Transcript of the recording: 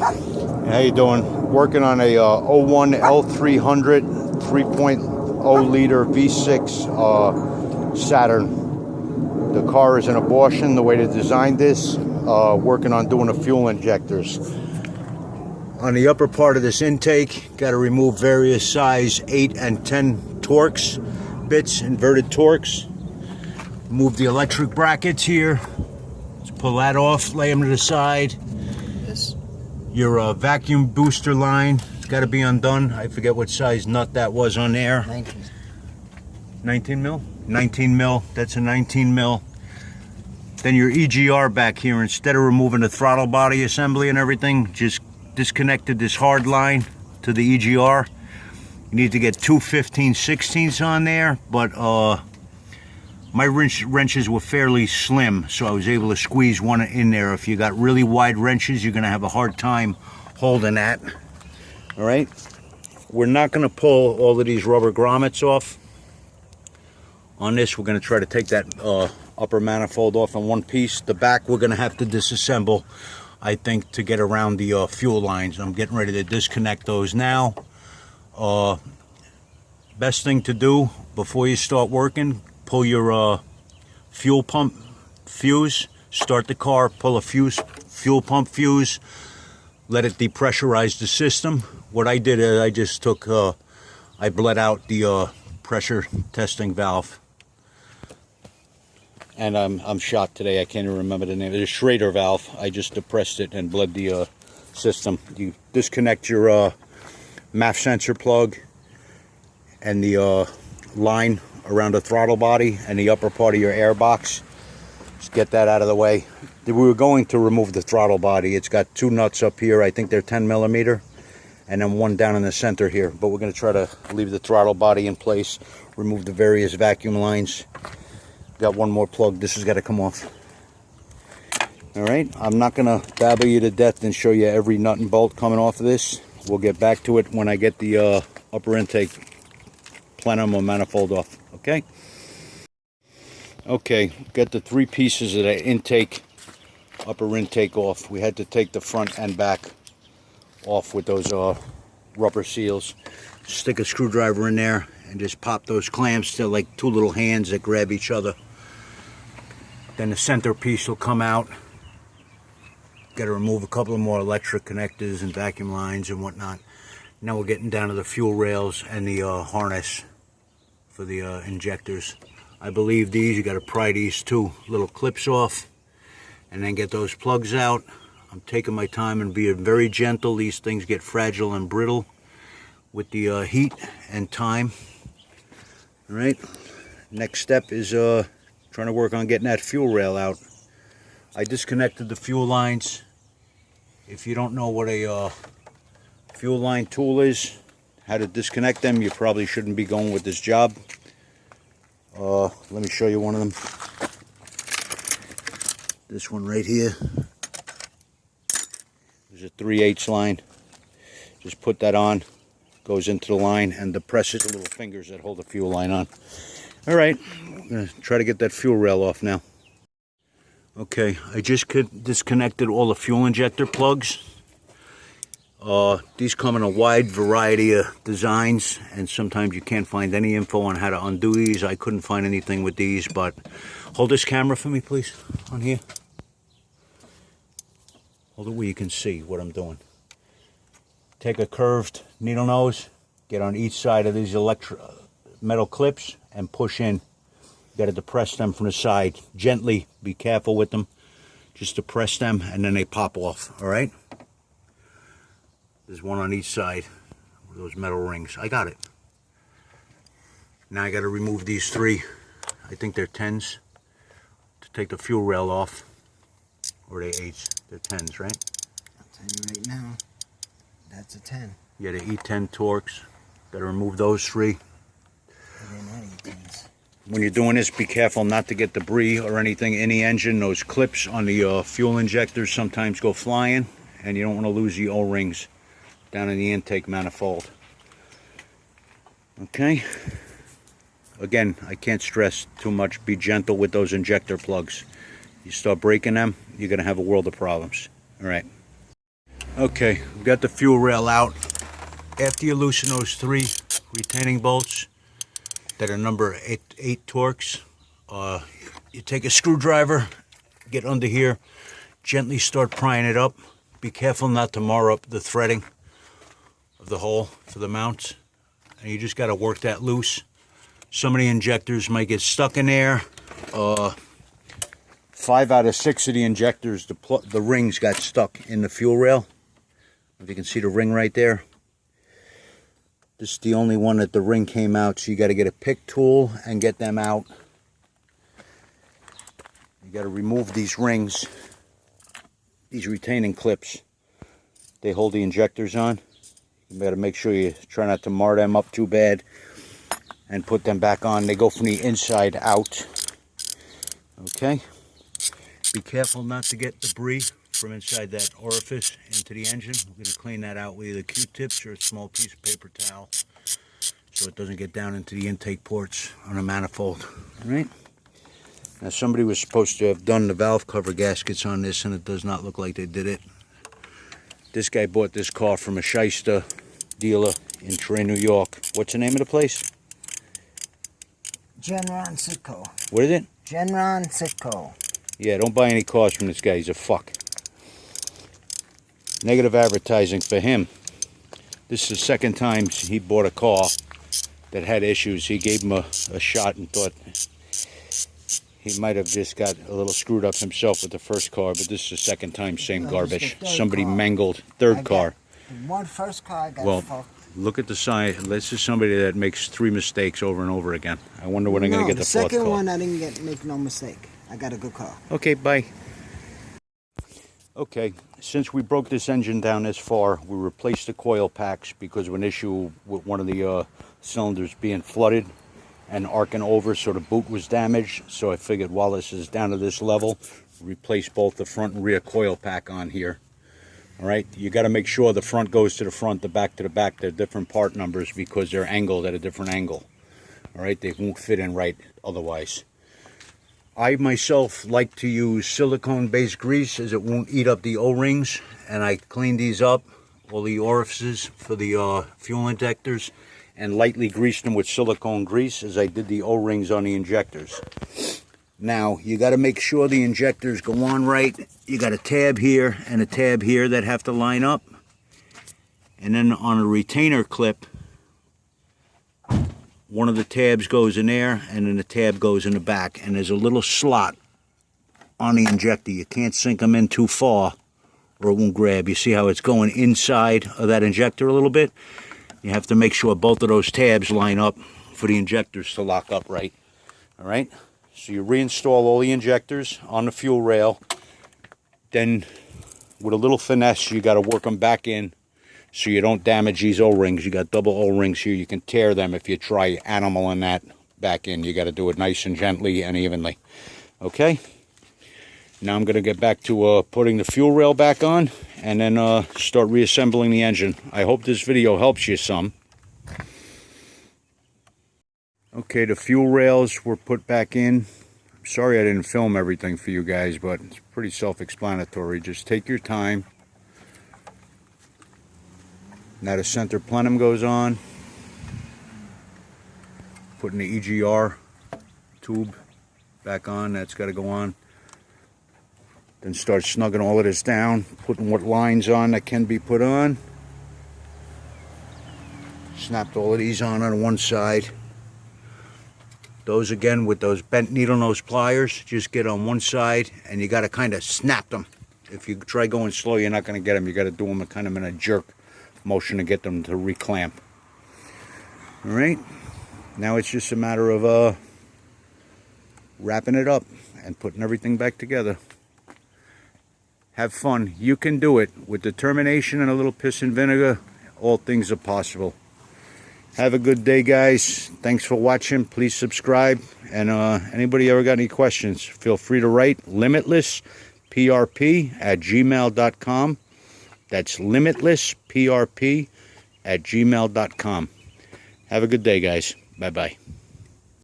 How you doing? Working on a 01 L300 3.0 liter V6 Saturn. The car is an abortion the way they designed this. Working on doing the fuel injectors. On the upper part of this intake, got to remove various size 8 and 10 Torx bits, inverted Torx. Move the electric brackets here. Let's pull that off, lay them to the side. Your vacuum booster line, it's got to be undone. I forget what size nut that was on there. 19 mil? 19 mil, that's a 19 mil. Then your EGR back here, instead of removing the throttle body assembly and everything, just disconnected this hard line to the EGR. You need to get two 15/16s on there, but my wrenches were fairly slim, so I was able to squeeze one in there. If you got really wide wrenches, you're going to have a hard time holding that. All right, we're not going to pull all of these rubber grommets off. On this, we're going to try to take that upper manifold off in one piece. The back, we're going to have to disassemble, I think, to get around the fuel lines. I'm getting ready to disconnect those now. Best thing to do before you start working, pull your fuel pump fuse, start the car, pull a fuel pump fuse, let it depressurize the system. What I did is I just took, I bled out the pressure testing valve. And I'm shot today, I can't even remember the name. It's a Schrader valve. I just depressed it and bled the system. You disconnect your MAF sensor plug and the line around the throttle body and the upper part of your air box. Just get that out of the way. We were going to remove the throttle body. It's got two nuts up here. I think they're 10 millimeter, and then one down in the center here. But we're going to try to leave the throttle body in place, remove the various vacuum lines. Got one more plug. This has got to come off. All right, I'm not going to babble you to death and show you every nut and bolt coming off of this. We'll get back to it when I get the upper intake plenum or manifold off. Okay, got the three pieces of the intake, upper intake off. We had to take the front and back off with those rubber seals. Stick a screwdriver in there and just pop those clamps to like two little hands that grab each other. Then the center piece will come out. Got to remove a couple of more electric connectors and vacuum lines and whatnot. Now we're getting down to the fuel rails and the harness for the injectors. I believe these, you got to pry these two little clips off and then get those plugs out. I'm taking my time and being very gentle. These things get fragile and brittle with the heat and time. All right, next step is trying to work on getting that fuel rail out. I disconnected the fuel lines. If you don't know what a fuel line tool is, how to disconnect them, you probably shouldn't be going with this job. Let me show you one of them. This one right here. There's a 3/8 line. Just put that on, goes into the line, and depresses the little fingers that hold the fuel line on. All right, I'm gonna try to get that fuel rail off now. Okay, I just disconnected all the fuel injector plugs. These come in a wide variety of designs, and sometimes you can't find any info on how to undo these. I couldn't find anything with these, but hold this camera for me, please, on here. Hold it where you can see what I'm doing. Take a curved needle nose, get on each side of these metal clips, and push in. You got to depress them from the side. Gently, be careful with them. Just depress them, and then they pop off, all right? There's one on each side of those metal rings. I got it. Now I got to remove these three, I think they're 10s, to take the fuel rail off. Or are they 8s? They're 10s, right? I'll tell you right now, that's a 10. Yeah, the E10 Torx. Got to remove those three. They're not E10s. When you're doing this, be careful not to get debris or anything in the engine. Those clips on the fuel injectors sometimes go flying, and you don't want to lose the O-rings down in the intake manifold. Okay, again, I can't stress too much, be gentle with those injector plugs. You start breaking them, you're going to have a world of problems. All right. Okay, we've got the fuel rail out. After you loosen those 3 retaining bolts that are number 8 Torx, you take a screwdriver, get under here, gently start prying it up. Be careful not to mar up the threading of the hole for the mounts. And you just got to work that loose. Some of the injectors might get stuck in there. 5 out of 6 of the injectors, the rings got stuck in the fuel rail. If you can see the ring right there. This is the only one that the ring came out, so you got to get a pick tool and get them out. You got to remove these rings, these retaining clips. They hold the injectors on. You got to make sure you try not to mar them up too bad and put them back on. They go from the inside out. Okay. Be careful not to get debris from inside that orifice into the engine. We're going to clean that out with either Q-tips or a small piece of paper towel so it doesn't get down into the intake ports on a manifold. All right. Now somebody was supposed to have done the valve cover gaskets on this, and it does not look like they did it. This guy bought this car from a shyster dealer in Troy, New York. What's the name of the place? Genron Sitco. What is it? Genron Sitco. Yeah, don't buy any cars from this guy. He's a fuck. Negative advertising for him. This is the second time he bought a car that had issues. He gave him a shot and thought he might have just got a little screwed up himself with the first car, but this is the second time, same garbage. Somebody mangled third car. One first car I got fucked. Look at the side. This is somebody that makes 3 mistakes over and over again. I wonder when I'm going to get the fourth car. The second one I didn't make no mistake. I got a good car. Okay, bye. Okay, since we broke this engine down this far, we replaced the coil packs because of an issue with one of the cylinders being flooded and arcing over, so the boot was damaged. So I figured while this is down to this level, replace both the front and rear coil pack on here. All right, you got to make sure the front goes to the front, the back to the back. They're different part numbers because they're angled at a different angle. All right, they won't fit in right otherwise. I myself like to use silicone-based grease as it won't eat up the O-rings, and I clean these up, all the orifices for the fuel injectors, and lightly greased them with silicone grease as I did the O-rings on the injectors. Now, you got to make sure the injectors go on right. You got a tab here and a tab here that have to line up. And then on a retainer clip, one of the tabs goes in there, and then the tab goes in the back. And there's a little slot on the injector. You can't sink them in too far or it won't grab. You see how it's going inside of that injector a little bit? You have to make sure both of those tabs line up for the injectors to lock up right. All right? So you reinstall all the injectors on the fuel rail. Then, with a little finesse, you got to work them back in so you don't damage these O-rings. You got double O-rings here. You can tear them if you try animaling that back in. You got to do it nice and gently and evenly. Okay? Now I'm going to get back to putting the fuel rail back on and then start reassembling the engine. I hope this video helps you some. Okay, the fuel rails were put back in. I'm sorry I didn't film everything for you guys, but it's pretty self-explanatory. Just take your time. Now the center plenum goes on. Putting the EGR tube back on, that's got to go on. Then start snugging all of this down, putting what lines on that can be put on. Snapped all of these on one side. Those again with those bent needle nose pliers, just get on one side and you got to kind of snap them. If you try going slow, you're not going to get them. You got to do them kind of in a jerk motion to get them to reclamp. All right, now it's just a matter of wrapping it up and putting everything back together. Have fun. You can do it. With determination and a little piss and vinegar, all things are possible. Have a good day, guys. Thanks for watching. Please subscribe. And anybody ever got any questions, feel free to write limitlessprp@gmail.com. That's limitlessprp@gmail.com. Have a good day, guys. Bye-bye.